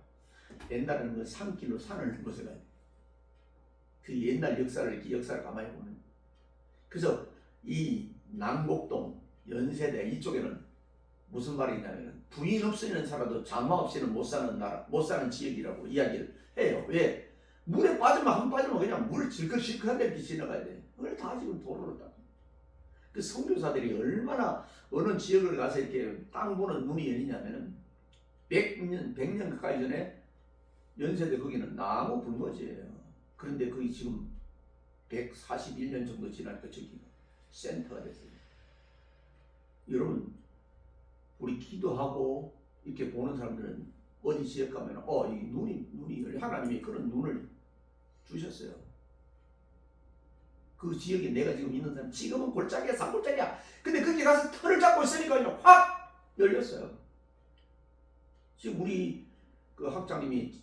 옛날에는 그 산길로 산을 넘어서 가요. 그 옛날 역사를 가만히 보면. 그래서 이 남곡동 연세대 이쪽에는 무슨 말이 있냐면 부인 없이는 살아도 장마 없이는 못 사는 나라, 못 사는 지역이라고 이야기를 해요. 왜? 물에 빠지면 그냥 물 질컥질컥한데 이렇게 지나가야 돼. 그걸 다 지금 도로로 딱. 그 선교사들이 얼마나 어느 지역을 가서 이렇게 땅 보는 눈이 열리냐면은 100년 가까이 전에 연세대 거기는 나무 불모지예요. 그런데 거기 지금 141년 정도 지나니까 저기 센터가 됐어요. 여러분 우리 기도하고 이렇게 보는 사람들은 어디 지역 가면 이 눈이 하나님이 그런 눈을 주셨어요. 그 지역에 내가 지금 있는 사람 지금은 골짜기야 산골짜기야. 근데 거기 가서 털을 잡고 있으니까 그냥 확 열렸어요. 지금 우리 그 학장님이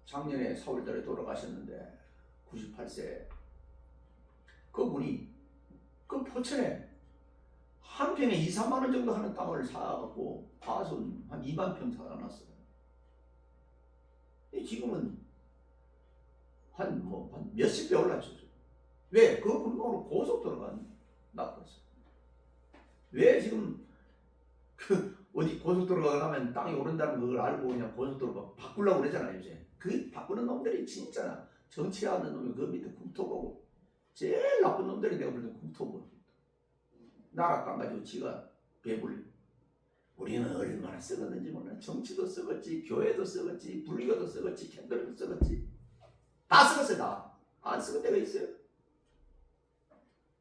작년에 4월달에 돌아가셨는데 98세 그분이 그 포천에 한 평에 2, 3만 원 정도 하는 땅을 사갖고 과수는 한 2만 평 사놨어요. 지금은 한 몇십 배 올랐죠. 왜? 그 분명으로 고속도로가 나빴어요. 왜 지금 어디 고속도로가 가면 땅이 오른다는 걸 알고 그냥 고속도로 바꾸려고 그러잖아요. 이제 그 바꾸는 놈들이 진짜 정치하는 놈이 그 밑에 국토보고 제일 나쁜 놈들이 내가 볼 때 국토보. 나라 땅 가지고 지가 배불리. 우리는 얼마나 썩었는지 몰라. 정치도 썩었지, 교회도 썩었지, 불교도 썩었지, 캔들도 썩었지. 다 썩었어요, 다. 안 썩은 데가 있어요.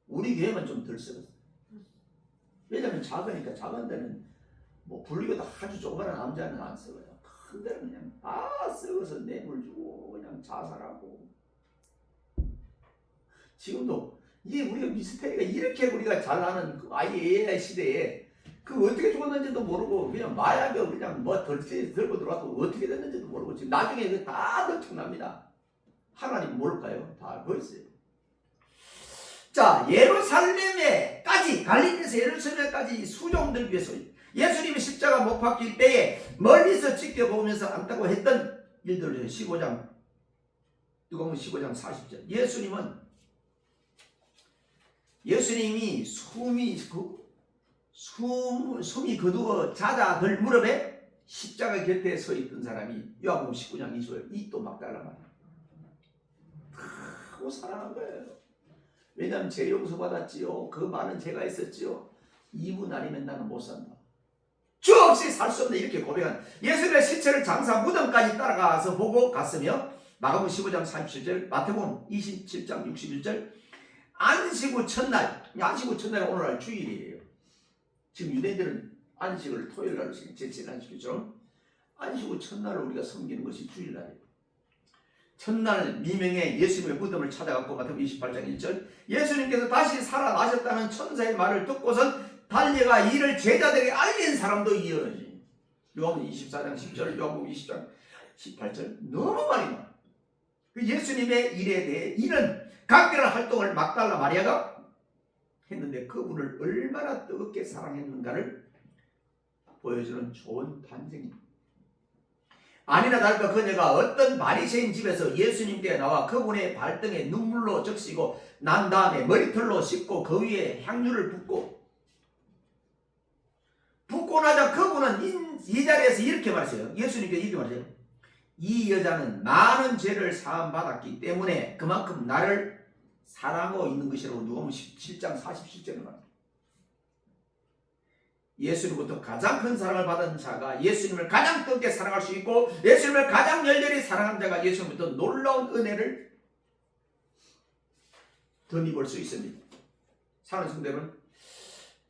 우리 교회만 좀 덜 썩었어요. 왜냐면 작으니까 작은 데는 뭐 불교도 아주 조그마한 남자는 안 썩어요. 큰 데는 그냥 다 썩어서 뇌물 주고 그냥 자살하고. 지금도 이게 우리가 미스테리가 이렇게 우리가 잘 아는 그 AI 시대에 그 어떻게 죽었는지도 모르고 그냥 마약을 그냥 뭐 들고 들어와서 어떻게 됐는지도 모르고 지금 나중에 그 다 들통납니다. 하나님 모를까요? 다 알고 있어요. 자, 예루살렘에까지 갈릴리에서 예루살렘까지 수종들기 위해서 예수님이 십자가 못 박힐 때에 멀리서 지켜보면서 안다고 했던 일들을 15장 누가복음 15장 40절 예수님이 숨이 거두어 자자들 무릎에 십자가 곁에 서 있던 사람이 요한복음 19장 20절 이 또 막달라 말이야. 크고 사랑한 거예요. 왜냐하면 제 용서받았지요. 그 말은 제가 했었지요. 이분 아니면 나는 못 산다. 주 없이 살 수 없다. 이렇게 고백한 예수님의 시체를 장사 무덤까지 따라가서 보고 갔으며 마가복음 15장 37절, 마태복음 27장 61절, 안식 후 첫날, 안식 후 첫날은 오늘날 주일이에요. 지금 유대인들은 안식을 토요일날 제칠 안식일처럼 안식 후 첫날을 우리가 섬기는 것이 주일날이에요. 첫날 미명에 예수님의 무덤을 찾아갔고 마태복음 28장 1절, 예수님께서 다시 살아나셨다는 천사의 말을 듣고선 달려가 이를 제자들에게 알린 사람도 이어지. 요한복음 24장 10절, 요한복음 20장 18절, 너무 많이 나와요. 그 예수님의 일에 대해 이런 각별한 활동을 막달라 마리아가 했는데 그분을 얼마나 뜨겁게 사랑했는가를 보여주는 좋은 반증입니다. 아니나 다를까 그녀가 어떤 바리새인 집에서 예수님께 나와 그분의 발등에 눈물로 적시고 난 다음에 머리털로 씻고 그 위에 향유를 붓고 나자 그분은 이 자리에서 이렇게 말했어요. 예수님께 이렇게 말했어요. 이 여자는 많은 죄를 사함 받았기 때문에 그만큼 나를 사랑하고 있는 것이라고 누가복음 17장 47절에 말합니다. 예수님부터 가장 큰 사랑을 받은 자가 예수님을 가장 뜨겁게 사랑할 수 있고 예수님을 가장 열렬히 사랑한 자가 예수님부터 놀라운 은혜를 덧입을 수 있습니다. 사랑하는 성도 여러분,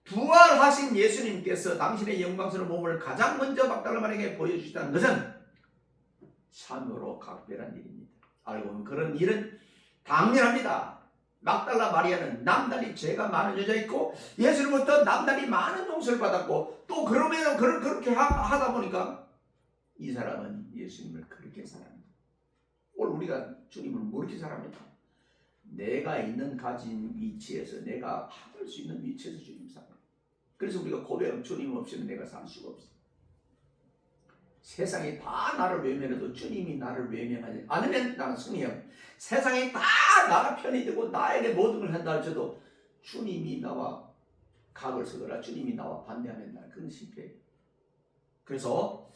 부활하신 예수님께서 당신의 영광스러운 몸을 가장 먼저 막달라 마리아에게 보여주시다는 것은 참으로 각별한 일입니다. 알고 보면 그런 일은 당연합니다. 막달라 마리아는 남달리 죄가 많은 여자였고 예수님부터 남달리 많은 용서를 받았고 또 그러면 그렇게 하다 보니까 이 사람은 예수님을 그렇게 사랑합니다. 오늘 우리가 주님을 뭐 이렇게 사랑합니까? 내가 있는 가진 위치에서 내가 받을 수 있는 위치에서 주님 사랑합니다. 그래서 우리가 고백하면 주님 없이는 내가 살 수가 없어. 세상이 다 나를 외면해도 주님이 나를 외면하지 않으면 나는 승리해요. 세상이 다 나가 편이 되고 나에게 모든 걸 한다 할지라도 주님이 나와 각을 서거나 주님이 나와 반대하면 나는 그건 실패해요. 그래서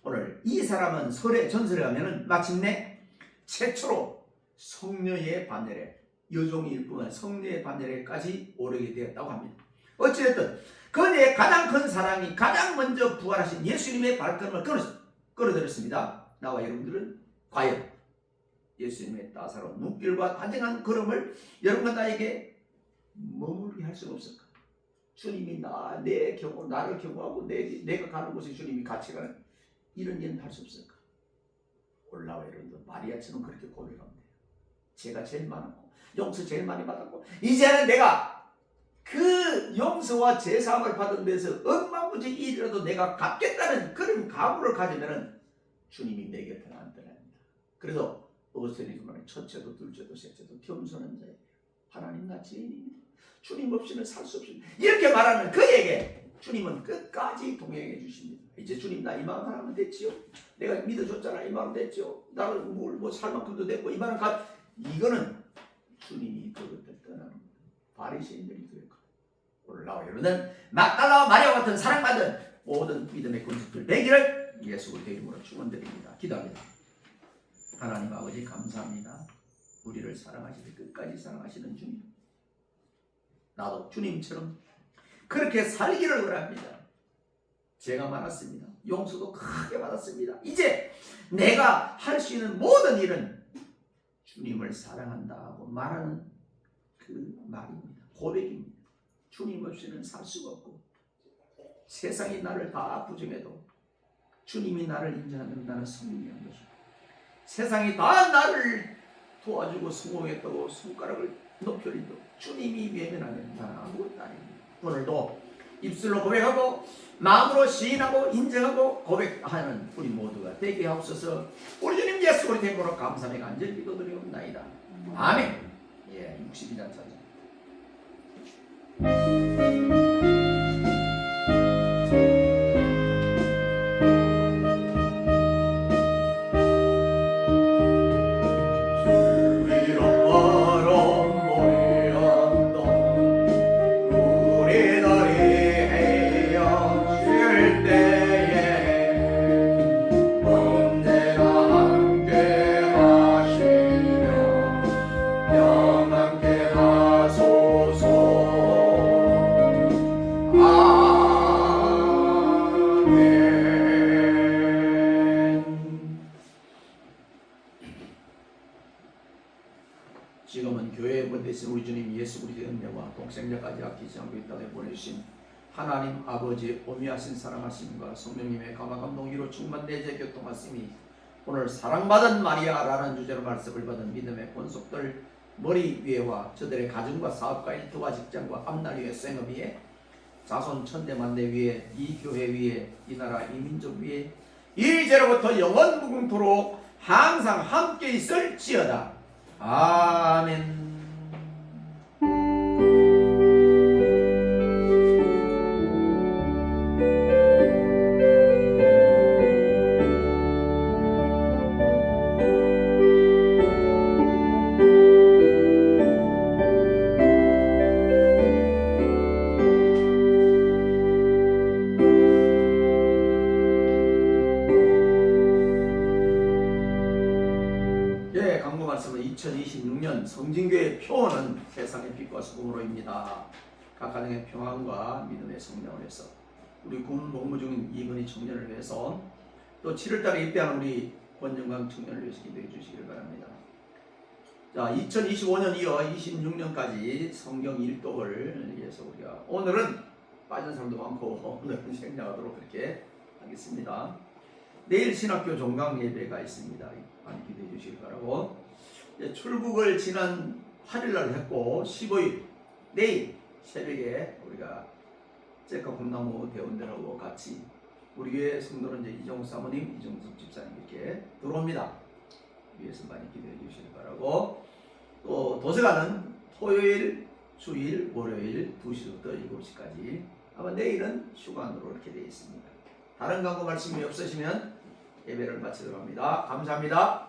오늘 이 사람은 전설에 가면은 마침내 최초로 성녀의 반열에 여종일 뿐만 아니라 성녀의 반열에까지 오르게 되었다고 합니다. 어찌됐든 그녀의 가장 큰 사랑이 가장 먼저 부활하신 예수님의 발걸음을 끌어들였습니다. 나와 여러분들은 과연 예수님의 따사로운 눈길과 단정한 걸음을 여러분과 나에게 머무르게 할 수는 없을까? 주님이 내 경우 나를 경고하고 내가 가는 곳에 주님이 같이 가는 이런 일은 할 수 없을까? 올라와 여러분들 마리아처럼 그렇게 고백하면 돼요. 제가 제일 많았고 용서 제일 많이 받았고 이제는 내가 그 용서와 제사함을 받은 데서 억만무지 일이라도 내가 갚겠다는 그런 각오를 가지면은 주님이 내 곁에 안 떠납니다. 그래서 어거스틴이 말하는 첫째도 둘째도 셋째도 겸손한 자예요. 하나님 나 죄인입니다. 주님 없이는 살 수 없습니다. 이렇게 말하는 그에게 주님은 끝까지 동행해 주십니다. 이제 주님 나 이만큼 하면 됐지요. 내가 믿어줬잖아. 이만큼 됐지요. 나를 뭐 살 만큼도 됐고 이만큼 이거는 주님이 그것을 떠나는 바리새인들이 그랬고 올라와 여러분은 막달라와 마리아와 같은 사랑받은 모든 믿음의 군수들 되기를 예수 그리스도의 이름으로 축원드립니다. 기도합니다. 하나님 아버지 감사합니다. 우리를 사랑하시되 끝까지 사랑하시는 주님, 나도 주님처럼 그렇게 살기를 원합니다. 죄가 많았습니다. 용서도 크게 받았습니다. 이제 내가 할 수 있는 모든 일은 주님을 사랑한다고 말하는 그 말입니다. 고백입니다. 주님 없이는 살 수가 없고 세상이 나를 다 부정해도 주님이 나를 인정하면 나는 성공한 것이고 세상이 다 나를 도와주고 성공했다고 손가락을 높여리도 주님이 외면하면 나는 아무것도 아닙니다. 오늘도 입술로 고백하고 마음으로 시인하고 인정하고 고백하는 우리 모두가 되게 하옵소서. 우리 주님 예수 그리스도의 이름으로 감사하며 간절히 기도드리옵나이다. 아멘. 62장 찬송. 영원케 하소서. 지금은 교회의 본 대신 우리 주님 예수 그리스도의 은혜와 동생자까지 아끼지 않고 이 땅에 보내주신 하나님 아버지 오미하신 사랑하심과 성령님의 감화 감동으로 충만되제 교통하심이 오늘 사랑받은 마리아라는 주제로 말씀을 받은 믿음의 권속들 머리 위에와 저들의 가정과 사업과 일터와 직장과 앞날 위에 생업 위에 자손 천대 만대 위에 이 교회 위에 이 나라 이 민족 위에 이제로부터 영원 무궁토록 항상 함께 있을지어다. 아멘. 강구 말씀은 2026년 성진교회 표어는 세상의 빛과 소금으로입니다. 각 가정의 평안과 믿음의 성장을 위해서 우리 군 복무 중인 이건희 청년을 위해서 또 7월달에 입대하는 우리 권정강 청년을 위해서 기도해 주시길 바랍니다. 자, 2025년 이어 26년까지 성경 일독을 위해서 우리가 오늘은 빠진 사람도 많고 오늘은 생략하도록 그렇게 하겠습니다. 내일 신학교 종강 예배가 있습니다. 많이 기대해 주시기 바라고, 출국을 지난 8일날 했고 15일 내일 새벽에 우리가 째카 콩나무 대원들하고 같이 우리 교회 성도는 이제 이정우 사모님, 이정숙 집사님 이렇게 들어옵니다. 위해서 많이 기대해 주시기 바라고, 또 도서관은 토요일, 주일, 월요일 2시부터 7시까지, 아마 내일은 휴관으로 이렇게 되어 있습니다. 다른 광고 말씀이 없으시면 예배를 마치도록 합니다. 감사합니다.